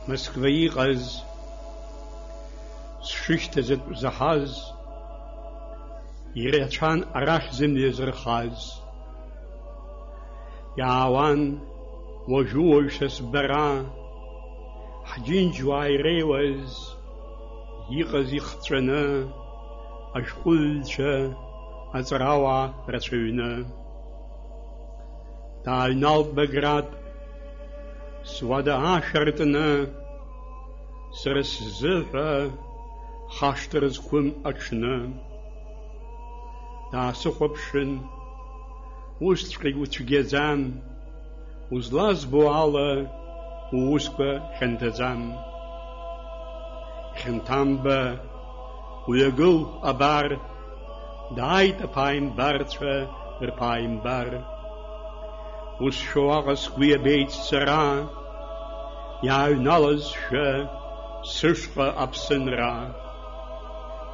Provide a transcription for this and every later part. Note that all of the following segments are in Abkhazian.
Москва иҟаз, сшышьҭаз атәы заҳаз, ирацәан арахь зымҩа зырхаз. Иаауан уажәы-уажәшьа сбара, ҳџьынџьуаа иреиуаз, иҟаз ихҵәаны, ашәҟәыҩҩцәа, аҵарауаа рацәаҩны. Дааҩналт Баграт, суада аашәартны, сара сзыҳәа хашҭра зқәым аҽны. Даасыхәаԥшын, усҵәҟьагь уцәгьаӡам, узлазбо ала уусқәа хьанҭаӡам. Хьанҭамба уҩагыл абар, дааит аԥааимбарцәа рԥааимбар. Узшәо аҟаз сгәы иабеит сара, иааҩналазшәа сышҟа аԥсынра.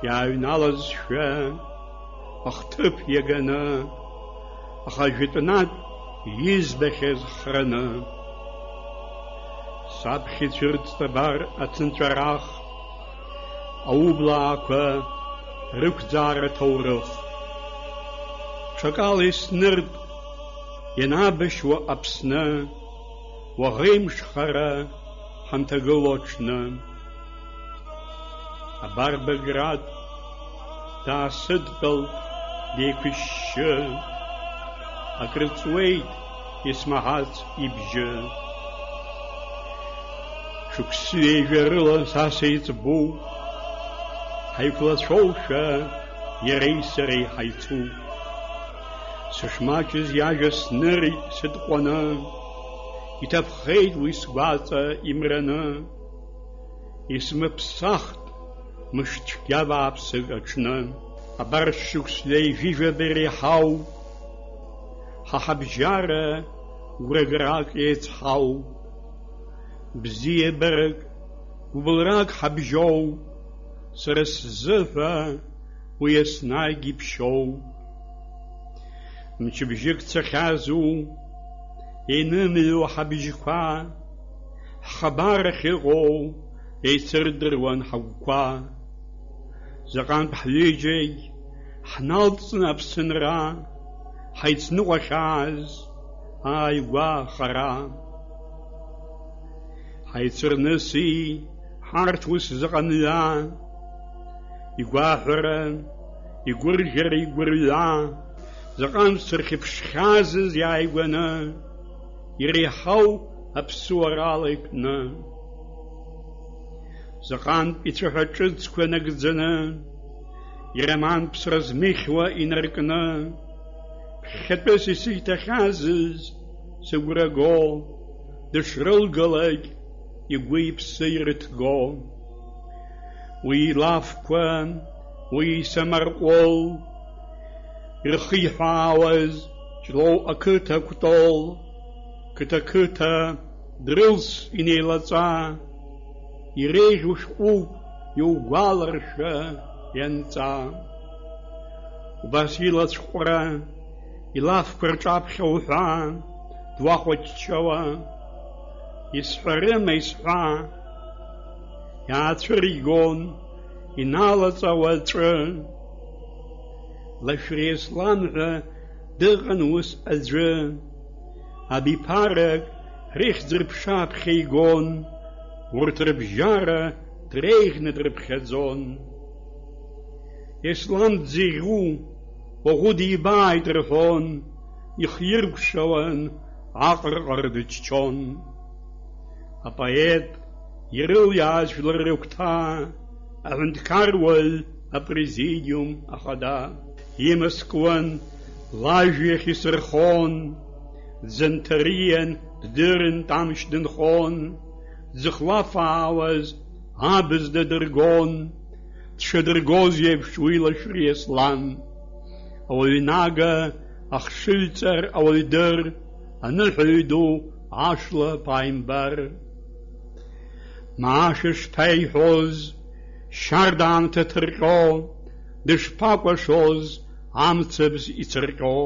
Иааҩналазшәа ахҭыԥ иаганы, аха жәытәнатә избахьаз храны. Саԥхьацәырҵт абар ацынҵәарах, аублаақәа рықәӡаара ҭоурых. Ҽакала иснырт ианабашьуа Аԥсны, уаӷеимшхара ҳамҭагыло аҽны. Абар Баграт даасыдтәалт деиқәышьшьы, акрыҵуеит исмаҳац ибжьы. Шықәсы ҩажәа са сеиҵбу, ҳаиқәлацәоушәа иареи сареи ҳаицу. Сышмаҷыз иажәа снырит сытҟәаны, иҭаԥхеит уи сгәаҵа имраны. Исмыԥсахт мышцәгьа бааԥсык аҽны. Абар шықәса ижәижәаба иреиҳау, ҳа ҳабжьара гәраграк еицҳау. Бзиабарак, гәыбылрак ҳабжьоу, сара сзыҳәа уи еснагь иԥшьоу. Мчыбжьык цахьазу, инымҩуа ҳабжьқәа, ҳхабар ахьыҟоу еицырдыруан ҳагәқәа. Заҟантә ҳҩыџьагь ҳналҵны Аԥсынра, ҳаицныҟәахьааз ааигәа хара. Ҳаицырныси ҳарҭ ус заҟа-мҩа, игәаҳәара, игәырӷьара, игәырҩа. Заҟантә сырхьыԥшхьазыз иааигәаны, иреиҳау аԥсуарала икны. Заҟантә ицәаҳәа ҿыцқәа нагӡаны, ироман ԥсра змыхьуа инаркны. Ԥхьатәыс исиҭахьазыз сыгәраго, дышрылгалак игәы иԥсы ирыҭго. Уи илафқәа, уи исамарҟәыл, ирхиҳәаауаз ҷлоу ақыҭа кәтол. Қыҭа-қыҭа дрылс инеилаҵа, иреиӷьу шәҟәуп иугәаларшәа ианҵа. Убас илацәҟәра, илафқәа рҿаԥхьа уҳәа, дуахәаччауа. Исҳәарыма исҳәа, иаацәыригон иналаҵауа аҵәы. Лашәриа ҳәа дыҟан ус аӡәы, абиԥарак рихьӡ-рԥша игон, урҭ рыбжьара дреиӷьны дрыԥхьаӡон. Ислам дзиӷьу уаӷәы дибааит рҳәон, ихиркәшауан, аҟырҟыр дыччон. Апоет ирылиааз жәлар рыгәҭа, аҳәынҭқаруаҩ апрезидиум ахада. Имаскуан лажәҩахь исырхон, дзынҭариан ддырын тамшь дынхон. Дзыхлафаауаз абызда дыргон, дшадыргоз еиԥш уи Лашәриа слан. Ауаҩнага ахшыҩҵар ауаҩдыр, аныҳәаҩ ду ашла ԥааимбар. Маашәа шԥаиҳәоз, шьарда аамҭа ҭырҟьо, дышԥакәашоз амцабз ицырҟьо.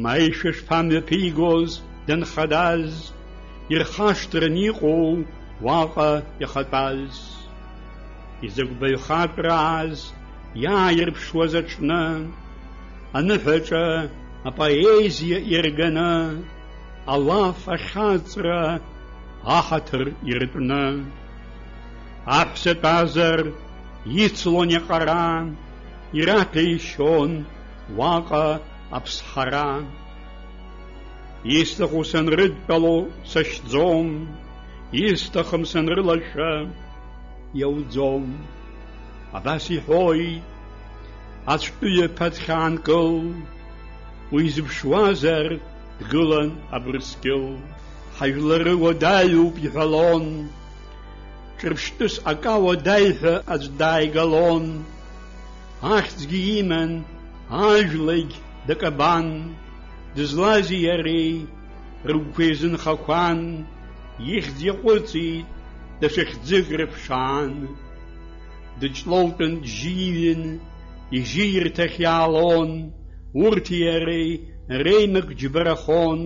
Маишәа шԥамҩаԥигоз данхадаз, ирхашҭран иҟоу уаҟа ихатәаз. Изакә баҩхатәрааз иааирԥшуаз аҽны, аныҳәаҿа апоезиа ирганы, алаф ахьаҵра аҳаҭыр иртәны. Аҳәсатәазар ицлон иҟара, ираҭәеишьон уаҟа аԥсҳара. Исҭаху санрыдтәало сашьӡом, исҭахым санрылашәа иауӡом. Абас иҳәоит ацәтәыҩа ԥаҭхьаанкыл, уи зыԥшуазар дгылан абрыскьыл. Ҳажәлары уадаҩуп иҳәалон, ҿырԥштәыс акауадаҩҳәа аӡә дааигалон. Ахьӡгьы иман, ажәлагь дакабан, дызлази иареи рыгәқәа еизынхақәан, ихьӡ иаҟәыҵит даҽа хьӡык рыԥшаан. Дыҷлоутәын джьиҩын, ижьирҭахь иаалон, урҭи иареи реимак џьбарахон.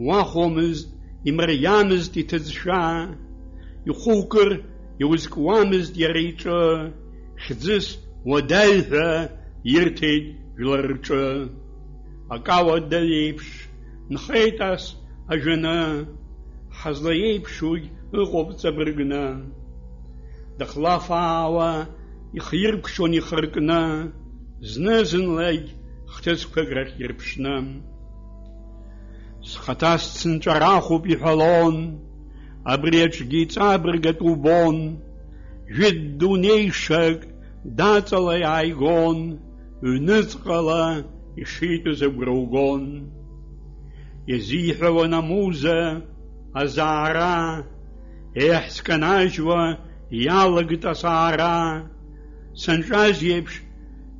Уахомызт, имариамызт иҭыӡшәа, ихәукыр иузкуамызт иара иҿы, хьӡыс уадаҩҳәа ирҭеит жәлар рҿы. Акауадаҩ еиԥш нхеит ас ажәаны, ҳазлаиеиԥшугь ыҟоуп ҵабыргны. Дахлафаауа ихиркәшон ихыркны, зны-зынлагь хҭысқәак рахь ирԥшны. Схаҭа сцынҵәарахуп иҳәалон, абри аҿгьы ҵабыргатә убон. Жәытә дунеишак даҵала иааигон, ҩныҵҟала ишитәыз агәра угон. Иазиҳәауан амуза, азаара, еҳ сканажьуа иалагт асаара. Санҿаз еиԥш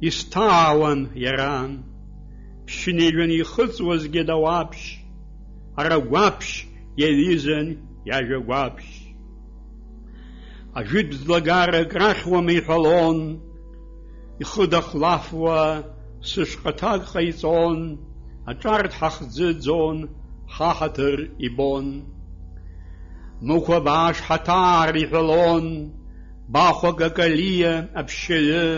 исҭаауан иара, ԥшьнеиҩын ихыҵуазгьы дауаԥшь, арагәаԥшь иаҩызан иажәа гәаԥшь. Ажәытә ӡлагарак рахьуама иҳәалон, ихы дахлафуа сышҟаҭак ҟаиҵон, аҿарҭ ҳахӡыӡон, ҳаҳаҭыр ибон. Мықәа бааш ҳаҭаар иҳәалон, бахәак акалиа аԥшьаҩы,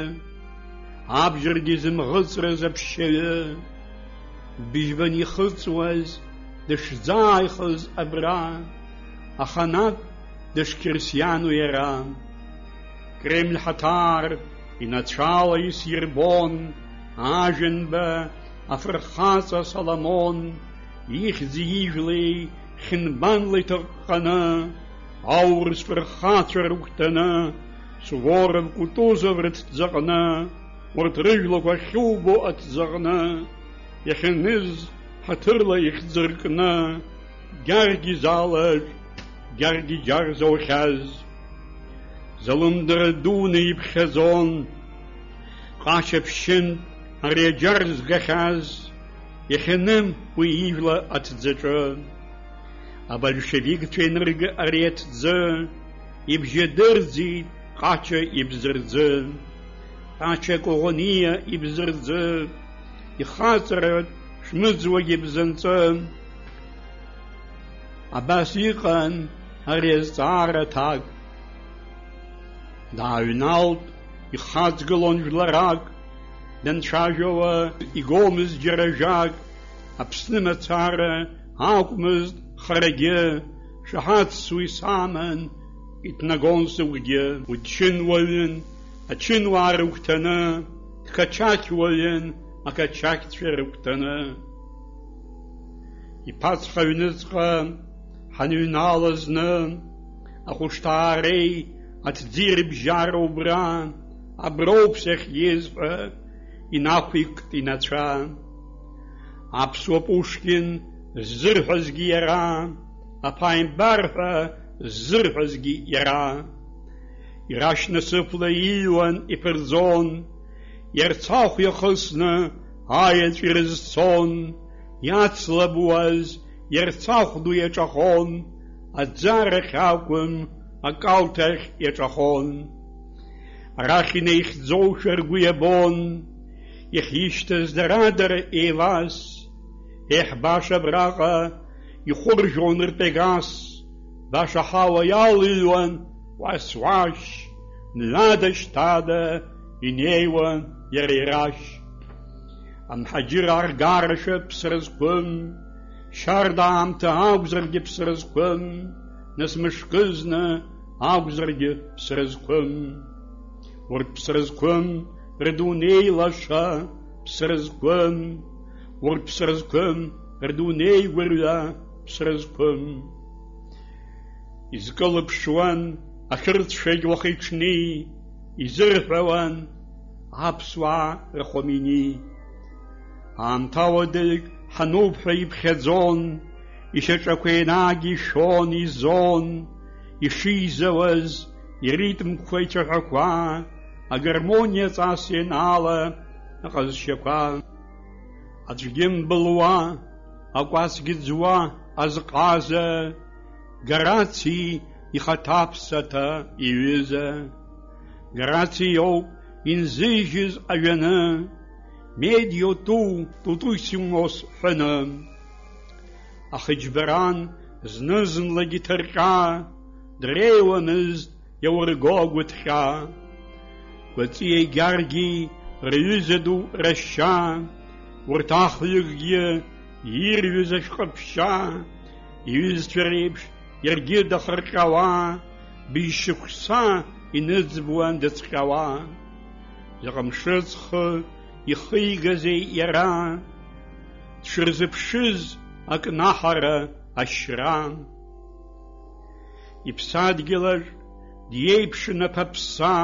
абџьаргьы зымӷыҵрыз аԥшьаҩы. Быжьбан ихыҵуаз дышӡааихыз абра, аханатә дышқьырсиану иара. Кремль ҳаҭаар инацәала исирбон, ажәанба афырхаҵа Соломон. Ихьӡи ижәлеи хьынбанла иҭаҟҟаны, аурыс фырхацәа рыгәҭаны, Суворов, Кутузов рыҭӡаҟны, урҭ рыжәлақәа ахьубо аҭӡаҟны, иахьаныз ҳаҭырла ихьӡыркны, гьаргьы залаҿ, гьаргьы џьар заухьаз. Залымдара дуны иԥхьаӡон, ҟач аԥшьынтә ари аџьар згахьаз, иахьаным уи ижәла аҭӡаҿы. Абольшевикцәа инырга ари аҭӡы, ибжьадырӡит ҟача ибзырӡы. Ҟача Коӷониа ибзырӡы, ихаҵаратә шмыӡуагьы бзанҵы. Абас иҟан ари азҵаара ҭак. Дааҩналт, ихаҵгылон жәларак, данцәажәауа игомызт џьара ажәак. Аԥсны мацара акәмызт харагьы, шаҳаҭс уи саман иҭнагон сыгәгьы. Уи дчынуаҩын, ачынуаа рыгәҭаны, дқачақьуаҩын, ақачақьцәа рыгәҭаны. Иԥацха аҩныҵҟа ҳаныҩналазны, ахәышҭаареи аҭӡи рыбжьара убра, аброуп сахьиз ҳәа инақәикт инацәа. Аԥсуа Пушкин ззырҳәазгьы иара, аԥааимбар ҳәа ззырҳәазгьы иара. Ирашьнасыԥла иҩуан иԥырӡон, иарцахә иахысны аеҵә ирызцон. Иацлабуаз иарцахә ду иаҿахон, аӡарахь акәым акалҭахь иаҿахон. Арахь инеихьӡоушәа ргәы иабон, иахьишьҭаз дара-дара еивас. Еҳ баша абраҟа ихәыржәон рпегас, баша ҳауа иалыҩуан уас-уашь, мҩада-шьҭада инеиуан иара ирашь. Амҳаџьыр аргарашәа ԥсра зқәым, шьарда аамҭа акәзаргьы ԥсра зқәым, нас мышкызны акәзаргьы ԥсра зқәым. Урҭ ԥсра зқәым рдунеи лаша ԥсра зқәым, урҭ ԥсра зқәым рдунеи гәырҩа ԥсра зқәым. Изкылыԥшуан ахьырцәагь уахи-ҽни, изырҳәауан аԥсуаа рхәамини. Аамҭа уадаҩк ҳануп ҳәа иԥхьаӡон, ишьаҿақәа енагь ишәон, изон, ишизауаз иритмқәа ицәаҳәақәа, агармониа ҵас ианала аҟазшьақәа. Аӡәгьы мбылуа, акәасгьы ӡуа азҟаза, Гараци ихаҭаԥсаҭа иҩыза. Гараци иоуп инзыжьыз аҩаны, медио тутуисимос ҳәаны. Ахыџьбаран зны-зынлагьы ҭырҟьа, дреиуамызт иаурго агәыҭҟьа. Гәаҵиа егьаргьы рҩыза ду рашьа, урҭ ахҩыкгьы ирҩыз ашәҟаԥшьа, иҩызцәа реиԥш иаргьы дахырҟьауа, быжьшықәса иныӡбуан дыцҟьауа. Заҟа мшыҵхы ихигазеи иара, дшырзыԥшыз акнаҳара ашьра. Иԥсадгьылаҿ диеиԥшын аԥаԥса,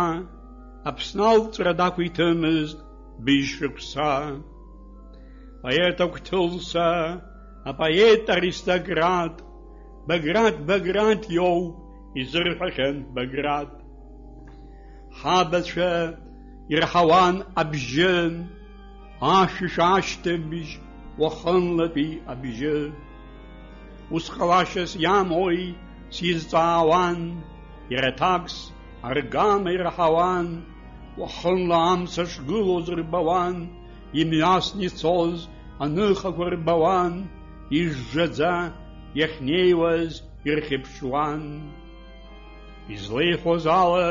Аԥсны алҵра дақәиҭымызт быжьшықәса. Поет агәҭылса, апоет аристократ, Баграт иоуп изырҳәахьан Баграт. Ҳабацәа ирҳауан абжьы, ашәышә ашьҭыбжь уахынлатәи абжьы. Ус ҟалашьас иамои сизҵаауан, иара аҭакс аргама ирҳауан, уахынла амца шгылоз рбауан, имҩасны ицоз аныхақәа рбауан, ижжаӡа иахьнеиуаз ирхьыԥшуан. Излеиҳәоз ала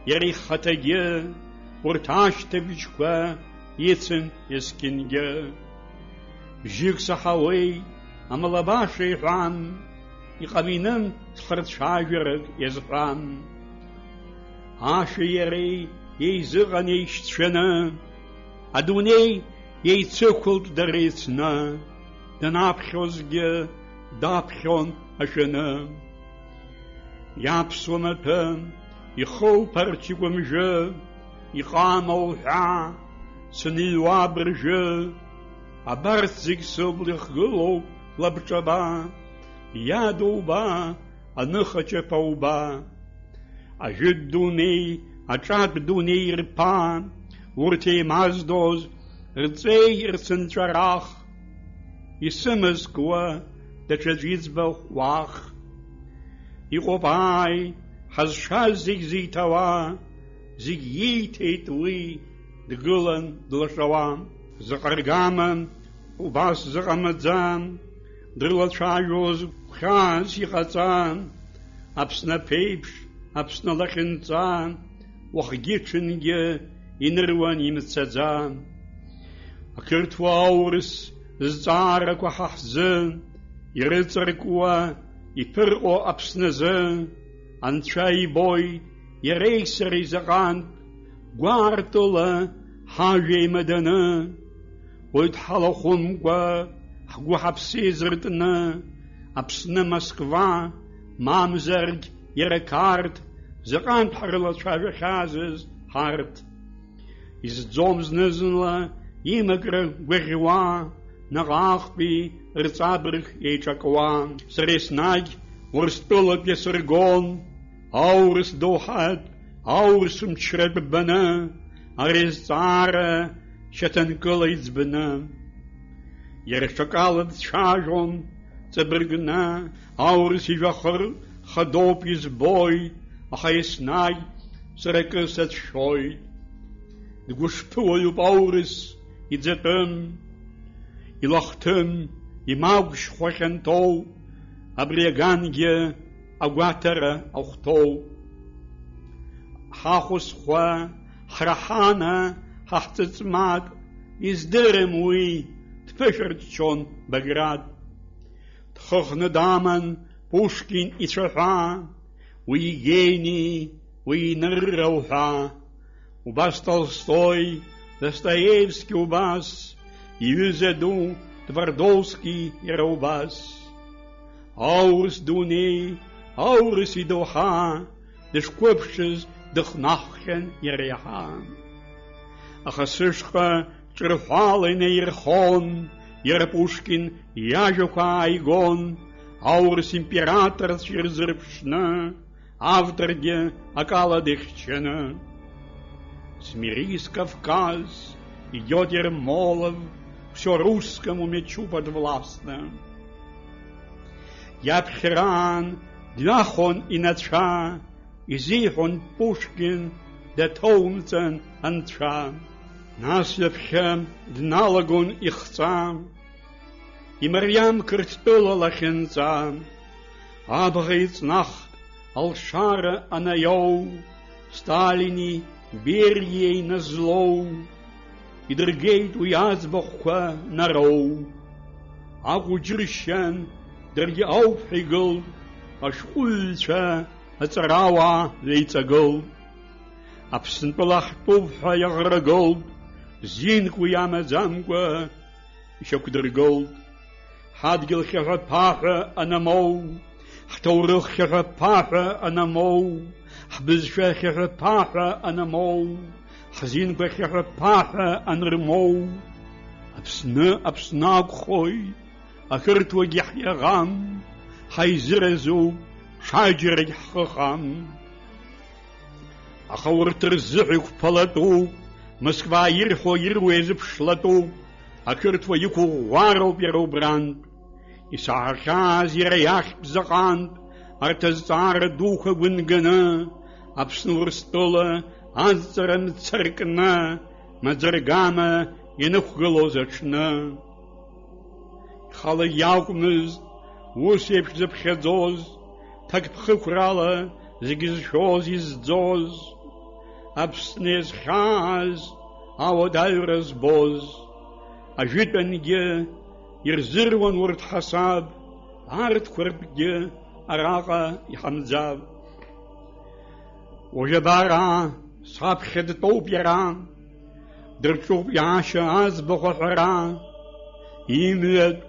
иара ихаҭагьы урҭ ашьҭыбжьқәа ицын есқьынгьы. Бжьык саҳауеит, амала баша иҳәан, иҟаминын ҵхырцәажәарак иазҳәан. Ашәеи иареи еизыҟан еишьцәаны, адунеи еицықәылт дара еицны, данаԥхьозгьы даԥхьон ашәаны. Иаԥсуа маҭәа ихылԥарч игәамжәы, иҟама уҳәа сыныҩуа абыржәы. Абарҭ зегь сыбла ихгылоуп лабҿаба, иадоуба аныхаҷаԥ ауба. Ажәытә дунеи, аҿатә дунеи рԥа, урҭ еимаздоз рҵеи рцынҵәарах, исымазкуа даҽаӡә иӡбахә уах. Иҟоуп ааи ҳазшаз зегь зиҭауа, зегь ииҭеит уи дгылан длашауа. Заҟа ргама убас заҟа маӡа, дрылацәажәоз хәаас иҟаҵа. Аԥсны аԥеиԥш, Аԥсны алахьынҵа, уахгьы-ҽынгьы иныруан имцаӡа. Ақырҭуа аурыс зҵаарақәа ҳа ҳзы, ирыҵаркуа иԥырҟо Аԥсназы. Анцәа ибоит иареи сареи заҟантә гәаартыла ҳажәа еимаданы. Уи дҳалахәымкәа ҳгәы ҳаԥсы еизыртны, Аԥсны Москва мамзаргь иара Қарҭ, заҟантә ҳрылацәажәахьазыз ҳарҭ. Изӡом зны-зынла имакра гәаӷьуа, наҟ-ааҟтәи рҵабырг еиҿакуа. Сара еснагь Урыстәылатә иасыргон, аурыс доуҳатә, аурыс мчратә баны, ари азҵаара шьаҭанкыла иӡбаны. Иара ҽакала дцәажәон ҵабыргны, аурыс ижәахыр хадоуп избоит, аха еснагь сара акы сацәшәоит. Дгәышԥыуаҩуп аурыс иӡатәым, илахҭым, имагәшьхәа хьанҭоуп, абри агангьы агәаҭара ахәҭоу. Ҳахәызхәа, ҳраҳана, ҳаҳҵыҵмак, издырым уи, дԥышәырччон Баграт. Дхыхны даман Пушкин ицәаҳәа, уи гений, уи нырра уҳәа. Убас Толстой, Достоевски убас, иҩыза ду Твардовски иара убас. Аурыс дунеи, аурыс идоуҳа, дышқәыԥшыз дыхнаххьан иара иаҳа. Аха сышҟа ҿырҳәала инеирхон, иара Пушкин иажәақәа ааигон, аурыс императорцәа ирзырԥшны, авторгьы акала дихьчаны. Смирись, Кавказ, идет Ермолов, все русскому мечу подвластно. Иаԥхьаран дҩахон инацәа, изиҳәон Пушкин даҭоумҵан анцәа. Нас ҩаԥхьа дналагон ихҵа, имариам Қырҭтәыла лахьынҵа. Абӷа иҵнахт алшара анаиоу, Сталини Бериеи назлоу, идыргеит уи аӡбахәқәа нароу. Акәу џьыршьан даргьы ауп ҳәа игылт, ашәҟәыҩҩцәа аҵарауаа ҩеиҵагылт. Аԥсынтәыла ҳтәуп ҳәа иаӷрагылт, зинк уи амаӡамкәа ишьақәдыргылт. Ҳадгьыл хьаҳәа-ԥаҳәа анамоу, ҳҭоурых хьаҳәа-ԥаҳәа анамоу, ҳбызшәа хьаҳәа-ԥаҳәа анамоу, ҳзинқәа хьаҳәа-ԥаҳәа анырмоу. Аԥсны Аԥсны акәхоит, ақырҭуагьы ҳиаӷам, ҳаизыразуп ҽаџьарагь ҳхыхам. Аха урҭ рзыҳәа иқәԥалатәуп, Москва ирҳәо ируа иазыԥшлатәуп, ақырҭуа иқәыӷәӷәароуп иара убрантә. Исаҳахьааз иара иахьтә заҟантә, арҭ азҵаара дуқәа гәынганы, Аԥсны Урыстәыла азҵара мцаркны, маӡаргама ианықәгылоз аҽны. Ихала иакәмызт ус еиԥш зыԥхьаӡоз, ҭакԥхықәрала зегьы зшәоз изӡоз, Аԥсны иазхьааз ауадаҩра збоз. Ажәытәангьы ирзыруан урҭ ҳасаб, арҭқәа араҟа иҳамӡаб. Уажә абара саԥхьа дтәоуп иара, дырҿуп иаашьа аӡбахә аҳәара. Имҩатә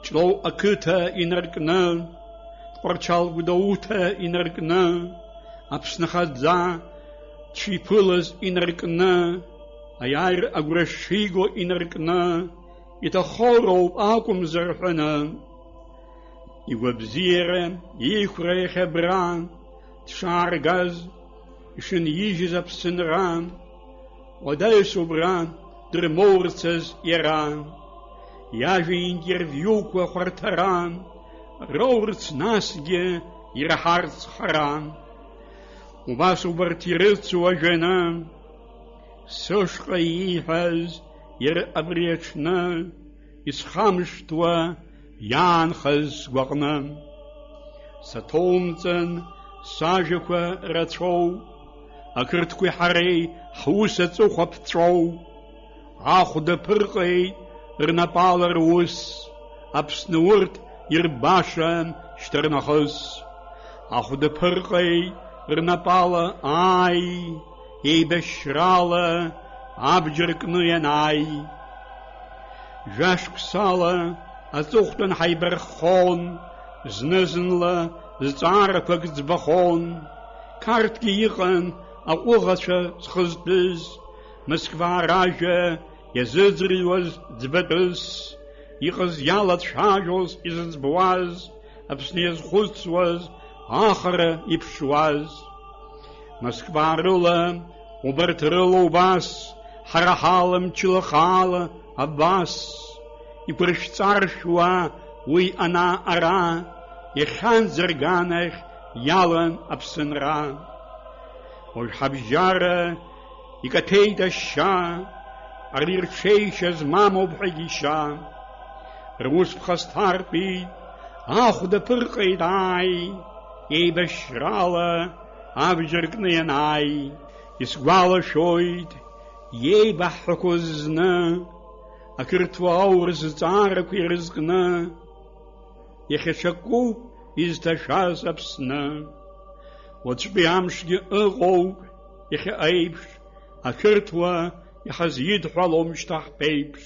Ҷлоу ақыҭа инаркны, Тҟәарчал Гәдоуҭа инаркны, Аԥсны хаӡа дшиԥылаз инаркны, аиааир агәра шиго инаркны, иҭахоуроуп акәымзар ҳәаны. Игәабзиара, ихәра иахьабра, дшааргаз, ишынижьыз Аԥсынра, уадаҩс убра дрымоурцаз иара. Иажәеинтервиуқәа хәарҭара, роурц насгьы ираҳарц хара. Убас убарҭ ирыцу ажәаны, сышҟа ииҳәаз иара абри аҽны, исхамышҭуа иаанхаз сгәаҟны. Саҭоумҵан сажәақәа рацәоу, ақырҭқәеи ҳареи ҳус аҵыхәа ԥҵәоу. Ахәда ԥырҟеит рнапала рус, Аԥсны урҭ ирбашан шьҭарнахыс. Ахәда ԥырҟеит рнапала ааи, еибашьрала абџьар кны ианааи. Жәашықәсала аҵыхәтәан ҳаибарххон, зны-зынла зҵаарақәак ӡбахон. Қарҭгьы иҟан аҟәыӷацәа зхызтәыз, Москва ражәа иазыӡырҩуаз ӡбатәыс. Иҟаз иалацәажәоз изыӡбуаз, Аԥсны иазхәыцуаз, ахара иԥшуаз. Москва рыла, убарҭ рыла убас, ҳара ҳала мчыла хаала абас. Иқәыршәҵаршәуа уи ана-ара, иахьанӡарганахь иалан Аԥсынра. Уажә ҳабжьара икаҭәеит ашьа, ари рҽеишьа змамоуп ҳәа егьишьа. Рус ԥхасҭартәит, ахәда ԥырҟеит ааи, еибашьрала абџьар кны ианааи, исгәалашәоит иеибаҳҳәақәоз зны, ақырҭуа аурыс зҵаарақәа ирызкны, иахьа ҽакуп изҭашәаз Аԥсны. Уаҵәтәи амшгьы ыҟоуп иахьа аиԥш, ақырҭуа иҳазидҳәалом шьҭа ҳԥеиԥш.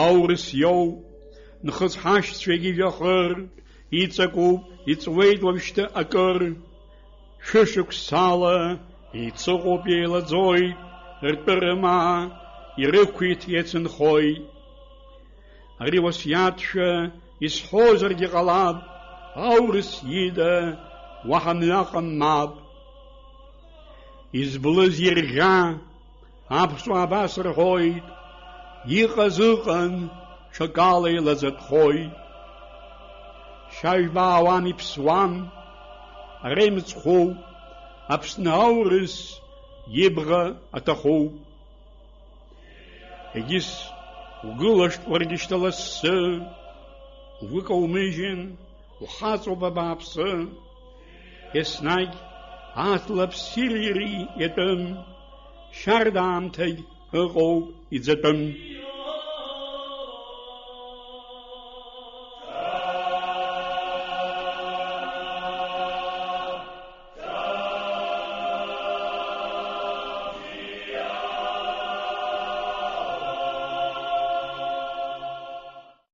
Аурыс иоуп нхыҵ ҳашьцәагьы жәахыр, иҵакуп, иҵуеит уажәшьҭа акыр. Шәышықәсала еиҵыҟоуп, еилаӡоит ртәырыма, ирықәиҭ иацынхоит. Ари уасиаҭшәа исҳәозаргьы ҟалап, аурыс ида уаҳа мҩаҟа мап. Избылыз ирӷьа аԥсуаа абас рҳәоит, иҟаз ыҟан, ҽакала илаӡатәхоит. Шьажә баауан иԥсуан, аремыцхәоуп, Аԥсны аурыс ибӷа аҭахоуп. Егьыс угылашт уаргьы шьҭа лассы, угәы каумыжьын, ухаҵоуп абааԥсы. Еснагь аҭла ԥссирри иатәым, шьардаамҭагь ыҟоуп иӡатәым.